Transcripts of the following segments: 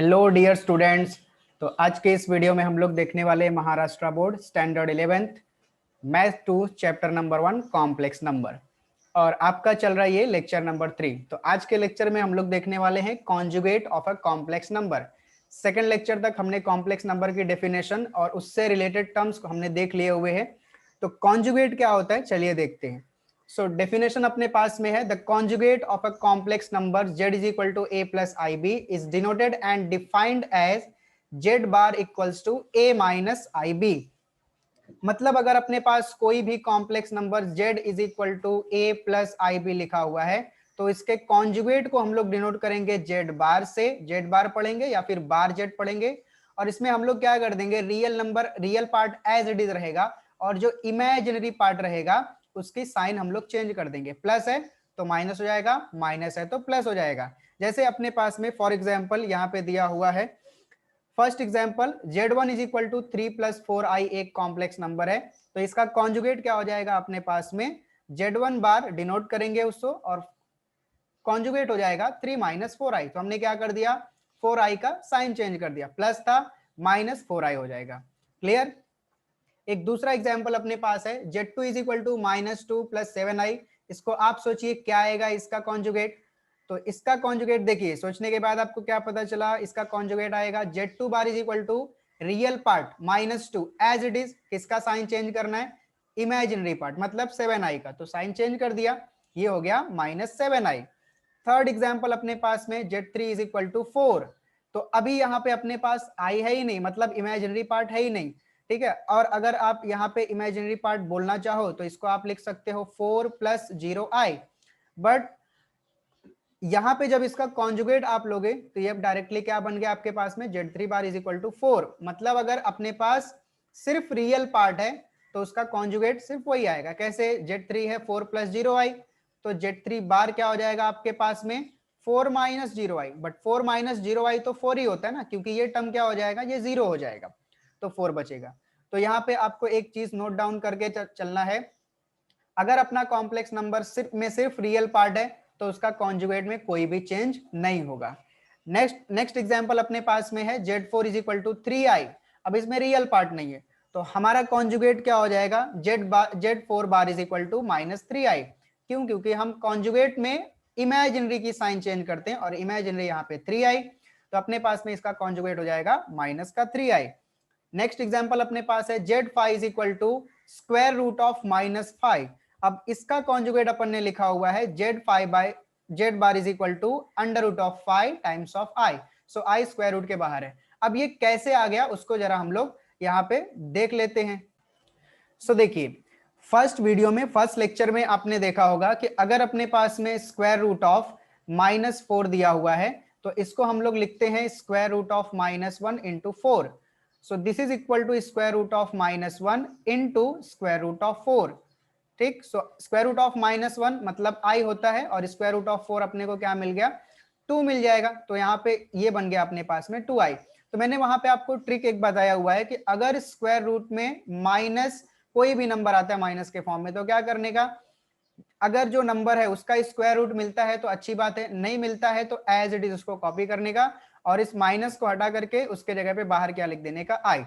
Hello dear students. तो आज के इस वीडियो में हम लोग देखने वाले हैं Maharashtra board standard 11th math 2 chapter number 1 complex number, और आपका चल रहा है ये लेक्चर नंबर 3। तो आज के लेक्चर में हम लोग देखने वाले हैं conjugate of a complex number. Second lecture तक हमने कॉम्प्लेक्स नंबर की डेफिनेशन और उससे रिलेटेड टर्म्स को हमने देख लिए हुए हैं। तो कॉन्जुगेट क्या होता है चलिए देखते हैं। सो डेफिनेशन अपने पास में है, the conjugate of a complex number z is equal to a plus i b is denoted and defined as z bar equals to a minus i b. मतलब अगर अपने पास कोई भी complex number z is equal to a plus i b लिखा हुआ है तो इसके कॉन्जुगेट को हम लोग डिनोट करेंगे z बार से, z बार पढ़ेंगे या फिर बार z पढ़ेंगे। और इसमें हम लोग क्या कर देंगे, real number real part as it is रहेगा और जो इमेजिनरी पार्ट रहेगा उसकी साइन हम लोग चेंज कर देंगे। प्लस है तो माइनस हो जाएगा, माइनस है तो प्लस हो जाएगा। जैसे अपने पास में फॉर एग्जांपल यहाँ पे दिया हुआ है, first example z1 is equal to 3 plus 4i एक कॉम्प्लेक्स नंबर है, तो इसका कॉन्जुगेट क्या हो जाएगा अपने पास में, z1 बार डिनोट करेंगे उसको और कॉन्जुगेट हो जाएगा 3 माइनस 4i। तो हमने क्या कर दिया, 4i का साइन चेंज कर दिया, प्लस था माइनस 4i हो जाएगा। क्लियर। एक दूसरा एग्जाम्पल अपने पास है, z2 is equal to minus 2 plus 7i। इसको आप सोचिए क्या आएगा इसका कॉन्जुगेट। तो इसका कॉन्जुगेट देखिए, सोचने के बाद आपको क्या पता चला, इसका कॉन्जुगेट आएगा z2 bar is equal to real part minus 2 as it is, किसका साइन चेंज करना है, इमेजिनरी पार्ट मतलब 7i का, तो साइन चेंज कर दिया, ये हो गया माइनस 7i। थर्ड एग्जाम्पल अपने पास में z3 इज इक्वल टू 4। तो अभी यहाँ पे अपने पास i है ही नहीं, मतलब इमेजिनरी पार्ट है ही नहीं, ठीक है। और अगर आप यहाँ पे इमेजिनरी पार्ट बोलना चाहो तो इसको आप लिख सकते हो 4 प्लस 0i। बट यहाँ पे जब इसका कॉन्जुगेट आप लोगे तो ये डायरेक्टली क्या बन गया आपके पास में, z3 bar is equal to 4। मतलब अगर अपने पास सिर्फ रियल पार्ट है तो उसका कॉन्जुगेट सिर्फ वही आएगा। कैसे, z3 है 4 प्लस 0i, तो z3 बार क्या हो जाएगा आपके पास में 4 minus 0i। But 4 minus 0i तो 4 ही होता है ना, क्योंकि ये टर्म क्या हो जाएगा, ये 0 हो जाएगा, तो 4 बचेगा। तो यहाँ पे आपको एक चीज नोट डाउन करके चलना है, अगर अपना कॉम्प्लेक्स नंबर सिर्फ रियल पार्ट है तो उसका कॉन्जुगेट में कोई भी चेंज नहीं होगा। नेक्स्ट एग्जांपल अपने पास में है z4 is equal to 3i। अब इसमें रियल पार्ट नहीं है तो हमारा कॉन्जुगेट क्या हो जाएगा, z4 bar is equal to minus 3i। क्यों, क्योंकि हम कॉन्जुगेट में इमेजिनरी की साइन चेंज करते हैं और इमेजिनरी यहाँ पे 3i, तो अपने पास में इसका कॉन्जुगेट हो जाएगा माइनस का 3i। नेक्स्ट एग्जांपल अपने पास है z5 is equal to square root of minus 5। अब इसका कॉन्जुगेट अपन ने लिखा हुआ है z5 by z bar is equal to under root of 5 times of i। So i square root के बाहर है। अब ये कैसे आ गया उसको जरा हम लोग यहाँ पे देख लेते हैं। सो देखिए, फर्स्ट वीडियो में फर्स्ट लेक्चर में आपने देखा होगा कि अगर अपने पास में स्क्वायर रूट ऑफ माइनस 4 दिया हुआ है तो इसको हम लोग लिखते हैं square root of minus 1 into 4। So this is equal to square root of minus 1 into square root of 4। ठीक, so square root of minus 1 मतलब i होता है और स्क्वायर रूट ऑफ 4 अपने को क्या मिल गया, 2 मिल जाएगा। तो यहाँ पे ये बन गया अपने पास में 2i। तो मैंने वहां पे आपको ट्रिक एक बताया हुआ है कि अगर स्क्वायर रूट में माइनस कोई भी नंबर आता है माइनस के फॉर्म में तो क्या करने का, अगर जो नंबर है उसका स्क्वायर रूट मिलता है तो अच्छी बात है, नहीं मिलता है तो एज इट इज उसको कॉपी करने का और इस माइनस को हटा करके उसके जगह पे बाहर क्या लिख देने का, i।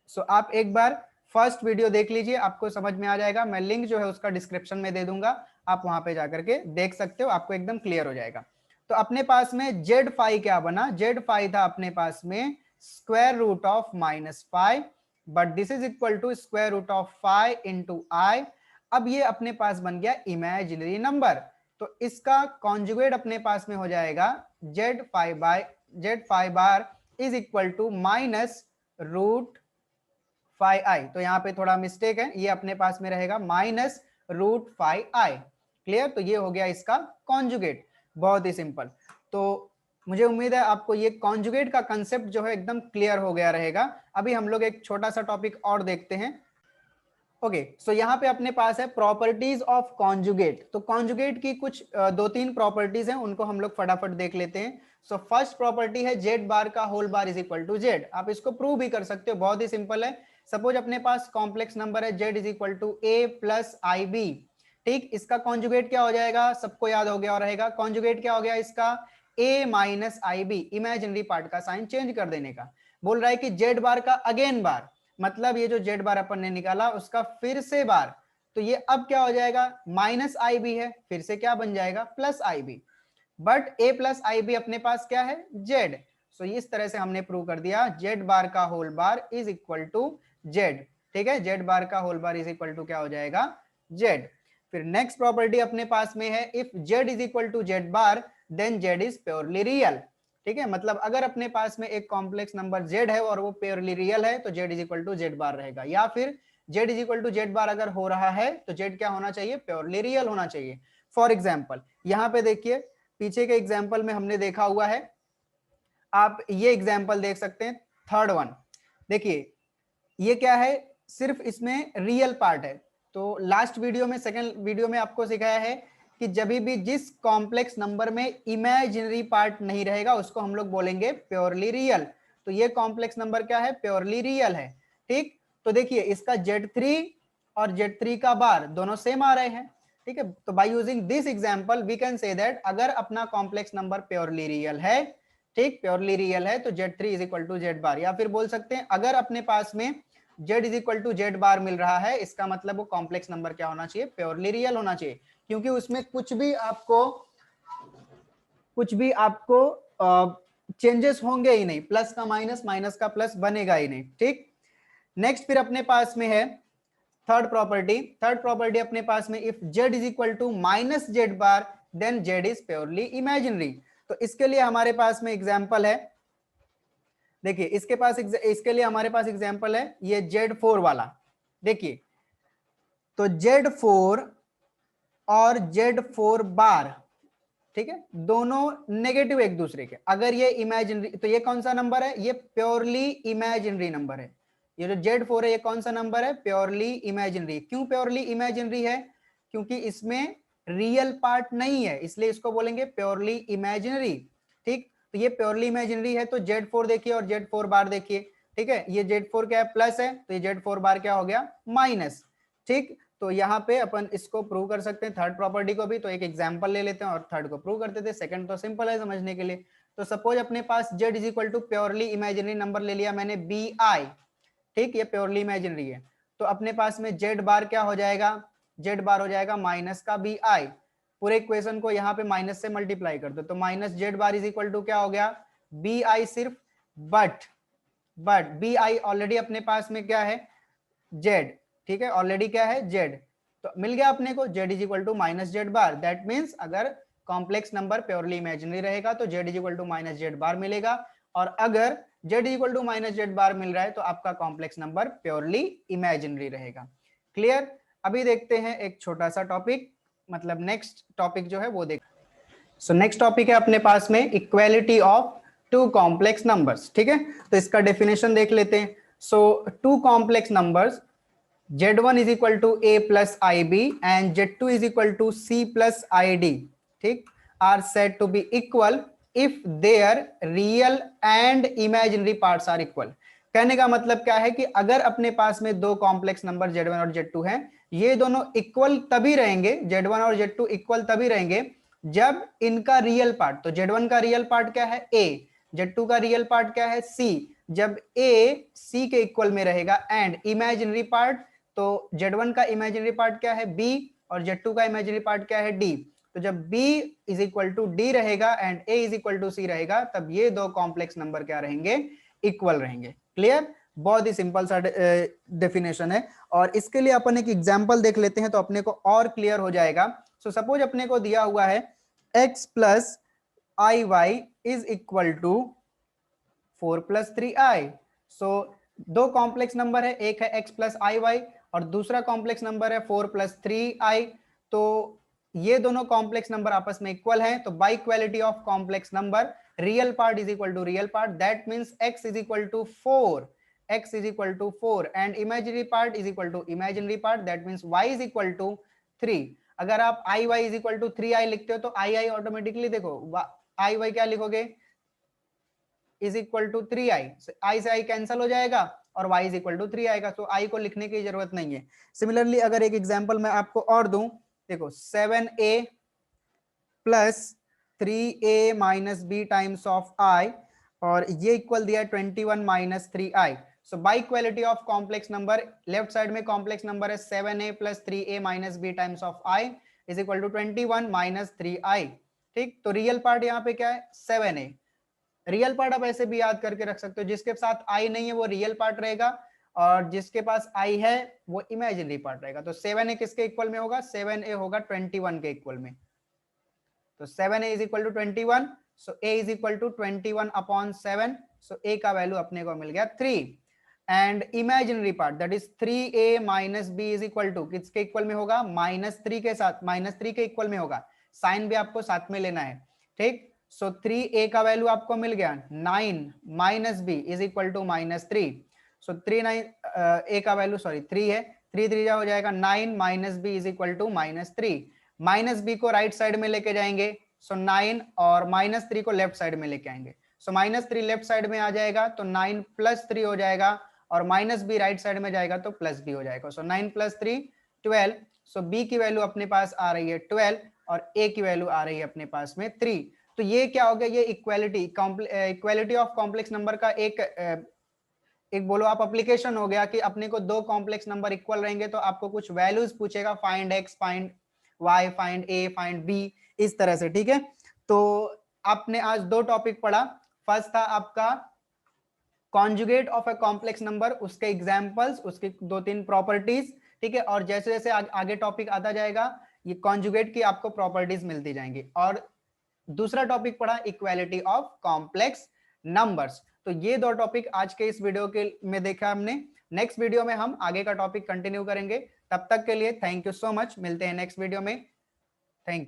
सो आप एक बार फर्स्ट वीडियो देख लीजिए, आपको समझ में आ जाएगा। मैं लिंक जो है उसका डिस्क्रिप्शन में दे दूंगा, आप वहां पे जाकर के देख सकते हो, आपको एकदम क्लियर हो जाएगा। तो अपने पास में z5 क्या बना, z5 था अपने पास में square root of minus 5, but this is equal to square root of 5 into I. अब ये अपने पास बन गया इमेजिनरी नंबर, तो इसका कॉन्जुगेट अपने पास में हो जाएगा z5 bar is equal to minus root 5i। तो यहाँ पे थोड़ा मिस्टेक है, ये अपने पास में रहेगा माइनस रूट 5i। क्लियर, तो ये हो गया इसका कॉन्जुगेट, बहुत ही सिंपल। तो मुझे उम्मीद है आपको ये कॉन्जुगेट का कंसेप्ट जो है एकदम क्लियर हो गया रहेगा। अभी हम लोग एक छोटा सा टॉपिक और देखते हैं। ओके, सो यहाँ पे अपने पास है प्रॉपर्टीज ऑफ कॉन्जुगेट। तो कॉन्जुगेट की कुछ 2-3 प्रॉपर्टीज हैं, उनको हम लोग फटाफट देख लेते हैं। सो फर्स्ट प्रॉपर्टी है z बार का whole bar is equal to z। आप इसको प्रूव भी कर सकते हो, बहुत ही सिंपल है। सपोज अपने पास कॉम्प्लेक्स नंबर है z is equal to a plus i b. ठीक, इसका कॉन्जुगेट क्या हो जाएगा, सबको याद हो गया और रहेगा, कॉन्जुगेट क्या हो गया इसका, a minus i b, imaginary part का साइन चेंज कर देने का। बोल रहा है कि जेड बार का अगेन बार, मतलब ये जो जेड बार अपन ने निकाला उसका फिर से बार, तो ये अब क्या हो जाएगा, माइनस आई बी है, फिर से क्या बन जाएगा, plus i b. But a plus i b अपने पास क्या है, जेड। सो इस तरह से हमने प्रूव कर दिया जेड बार का whole bar is equal to z. ठीक है, जेड बार का whole bar is equal to क्या हो जाएगा, जेड। फिर नेक्स्ट प्रॉपर्टी अपने पास में है, if Z is equal to Z bar then Z is purely real. ठीक है, मतलब अगर अपने पास में एक कॉम्प्लेक्स नंबर जेड है और वो प्योरली रियल है तो Z is equal to Z bar रहेगा, या फिर Z is equal to Z bar अगर हो रहा है तो जेड क्या होना चाहिए, प्योरली रियल होना चाहिए। फॉर एग्जाम्पल यहाँ पे देखिए, पीछे के एग्जाम्पल में हमने देखा हुआ है, आप ये एग्जाम्पल देख सकते हैं, थर्ड वन देखिए, ये क्या है, सिर्फ इसमें रियल पार्ट है। तो लास्ट वीडियो में, सेकंड वीडियो में आपको सिखाया है कि जब भी जिस कॉम्प्लेक्स नंबर में इमेजिनरी पार्ट नहीं रहेगा उसको हम लोग बोलेंगे प्योरली रियल। तो ये कॉम्प्लेक्स नंबर क्या है, प्योरली रियल है। ठीक, तो देखिए इसका Z3 और Z3 का बार दोनों सेम आ रहे हैं। ठीक है, तो by using this example we can say that अगर अपना कॉम्प्लेक्स नंबर प्योरली रियल है, ठीक, प्योरली रियल है, तो Z3 is equal to Z bar, या फिर बोल सकते हैं अगर अपने पास में Z is equal to Z bar मिल रहा है, इसका मतलब वो कॉम्प्लेक्स नंबर क्या होना चाहिए, प्योरली रियल होना चाहिए, क्योंकि उसमें कुछ भी आपको चेंजेस होंगे ही नहीं, प्लस का माइनस, माइनस का प्लस बनेगा ही नहीं। ठीक, नेक्स्ट फिर अपने पास में है थर्ड प्रॉपर्टी अपने पास में, if Z is equal to minus Z bar then Z is purely imaginary. तो इसके लिए हमारे पास में एग्जांपल है, देखिए इसके लिए हमारे पास एग्जांपल है ये Z4 वाला। देखिए तो Z4 और Z4 बार, ठीक है, दोनों नेगेटिव एक दूसरे के, अगर ये इमेजिनरी, तो ये कौन सा नंबर है, ये प्योरली इमेजिनरी नंबर है। ये जो Z4 है ये कौन सा नंबर है, प्योरली इमेजिनरी। क्यों प्योरली इमेजिनरी है, क्योंकि इसमें रियल पार्ट नहीं है, इसलिए इसको बोलेंगे प्योरली इमेजिनरी। ठीक, तो ये प्योरली इमेजिनरी है, तो Z4 देखिए और Z4 बार देखिए। ठीक है, ये Z4 क्या है, प्लस है, तो ये Z4 बार क्या हो गया, माइनस। ठीक, तो यहाँ पे अपन इसको प्रूव कर सकते हैं, थर्ड प्रॉपर्टी को भी। तो एक एग्जांपल ले लेते हैं और थर्ड को प्रूव करते थे, सेकंड तो सिंपल है समझने के लिए। तो सपोज अपने पास Z is equal to purely imaginary number ले लिया मैंने BI। ठीक, ये प्योरली इमेजिनरी है, तो अपने पास में Z बार क्या हो जाएगा, Z बार हो जाएगा माइनस का BI। पूरे इक्वेशन को यहाँ पे माइनस से मल्टीप्लाई कर दो, तो minus Z bar is equal to क्या हो गया, BI सिर्फ, बट BI ऑलरेडी अपने पास में क्या है, Z। ठीक है, ऑलरेडी क्या है, Z, तो मिल गया अपने को Z is equal to minus Z bar. That means अगर कॉम्प्लेक्स नंबर प्योरली इमेजिनरी रहेगा तो Z is equal to minus Z bar मिलेगा, और अगर Z is equal to minus Z bar मिल रहा है तो आपका कॉम्प्लेक्स नंबर प्योरली इमेजिनरी रहेगा। क्लियर। अभी देखते हैं एक छोटा सा टॉपिक, मतलब नेक्स्ट टॉपिक जो है वो देख। सो नेक्स्ट टॉपिक है अपने पास में equality of two complex numbers. ठीक है, तो इसका डेफिनेशन देख लेते हैं। So two complex numbers Z1 is equal to A plus IB and Z2 is equal to C plus ID, ठीक, are said to be equal if their real and imaginary parts are equal। कहने का मतलब क्या है कि अगर अपने पास में दो कॉम्प्लेक्स नंबर Z1 और Z2 हैं, ये दोनों इक्वल तभी रहेंगे, Z1 और Z2 इक्वल तभी रहेंगे जब इनका रियल पार्ट, तो Z1 का रियल पार्ट क्या है A, Z2 का रियल पार्ट क्या है C, जब A C के इक्वल में रहेगा, एंड इमेजिनरी पार्ट, तो Z1 का इमेजिनरी पार्ट क्या है B और Z2 का इमेजिनरी पार्ट क्या है D। तो जब B is equal to D रहेगा and A is equal to C रहेगा, तब ये दो कॉम्प्लेक्स नंबर क्या रहेंगे, इक्वल रहेंगे। क्लियर, बहुत ही सिंपल सा डेफिनेशन है, और इसके लिए अपन एक एग्जांपल देख लेते हैं तो अपने को और क्लियर हो जाएगा। सो सपोज अपने को दिया हुआ है x plus I Y is equal to 4 plus 3i। So दो कॉम्प्लेक्स नंबर है, एक है x प्लस आई वाई और दूसरा कॉम्प्लेक्स नंबर है 4 प्लस 3i। तो ये दोनों कॉम्प्लेक्स नंबर आपस में इक्वल हैं, तो by equality of complex number real part is equal to real part, that means x is equal to 4, x is equal to 4 and imaginary part is equal to imaginary part, that means y is equal to 3। अगर आप I Y is equal to 3i लिखते हो तो आई आई automatically देखो आई Y क्या लिखोगे, is equal to 3i, आई से I cancel हो जाएगा और y इज इक्वल टू 3 आएगा, तो i को लिखने की जरूरत नहीं है। सिमिलरली अगर एक एग्जांपल मैं आपको और दूं, देखो 7a plus 3a minus B times of I, और ये इक्वल दिया है 21 minus 3i। So by equality of complex number, left side में कॉम्प्लेक्स नंबर है 7a plus 3a minus B times of i is equal to 21 minus 3i। ठीक, तो real part यहाँ पे क्या है 7a। रियल पार्ट आप ऐसे भी याद करके रख सकते हो, जिसके साथ i नहीं है वो रियल पार्ट रहेगा, और जिसके पास i है वो इमेजिनरी पार्ट रहेगा। तो 7a किसके इक्वल में होगा, 7a होगा 21 के इक्वल में। तो 7a is equal to 21, so a is equal to 21 upon 7, so a का वैल्यू अपने को मिल गया 3। And imaginary part that is 3a minus B is equal to किसके इक्वल में होगा, -3 के साथ, -3 के इक्वल में होगा, साइन भी आपको साथ में लेना है। ठीक, सो 3a का वैल्यू आपको मिल गया 9 minus B is equal to -3। So 3 9 a का वैल्यू सॉरी 3 है, 3 3 हो जाएगा 9 minus B is equal to -3। Minus B को राइट साइड में लेके जाएंगे, सो 9, और -3 को लेफ्ट साइड में लेके आएंगे, सो -3 लेफ्ट साइड में आ जाएगा तो 9 प्लस 3 हो जाएगा, और माइनस बी राइट साइड में जाएगा तो प्लस बी हो जाएगा। सो 9 प्लस 3 12। सो बी की वैल्यू अपने पास आ रही है 12, और ए की वैल्यू आ रही है अपने पास में 3। तो ये क्या हो गया, ये इक्वालिटी ऑफ कॉम्प्लेक्स नंबर का एक बोलो आप एप्लीकेशन हो गया कि अपने को दो कॉम्प्लेक्स नंबर इक्वल रहेंगे तो आपको कुछ वैल्यूज पूछेगा, find X, find Y, find A, find B, इस तरह से। ठीक है, तो आपने आज दो टॉपिक पढ़ा। फर्स्ट था आपका conjugate of a complex number, उसके एग्जांपल्स, उसकी 2-3 प्रॉपर्टीज। ठीक है, और जैसे जैसे आगे टॉपिक आता जाएगा ये कॉन्जुगेट की आपको प्रॉपर्टीज मिलती जाएंगी। और दूसरा टॉपिक पढ़ा इक्वालिटी ऑफ कॉम्प्लेक्स नंबर्स। तो ये दो टॉपिक आज के इस वीडियो के में देखा हमने। नेक्स्ट वीडियो में हम आगे का टॉपिक कंटिन्यू करेंगे। तब तक के लिए थैंक यू सो मच, मिलते हैं नेक्स्ट वीडियो में। Thank you.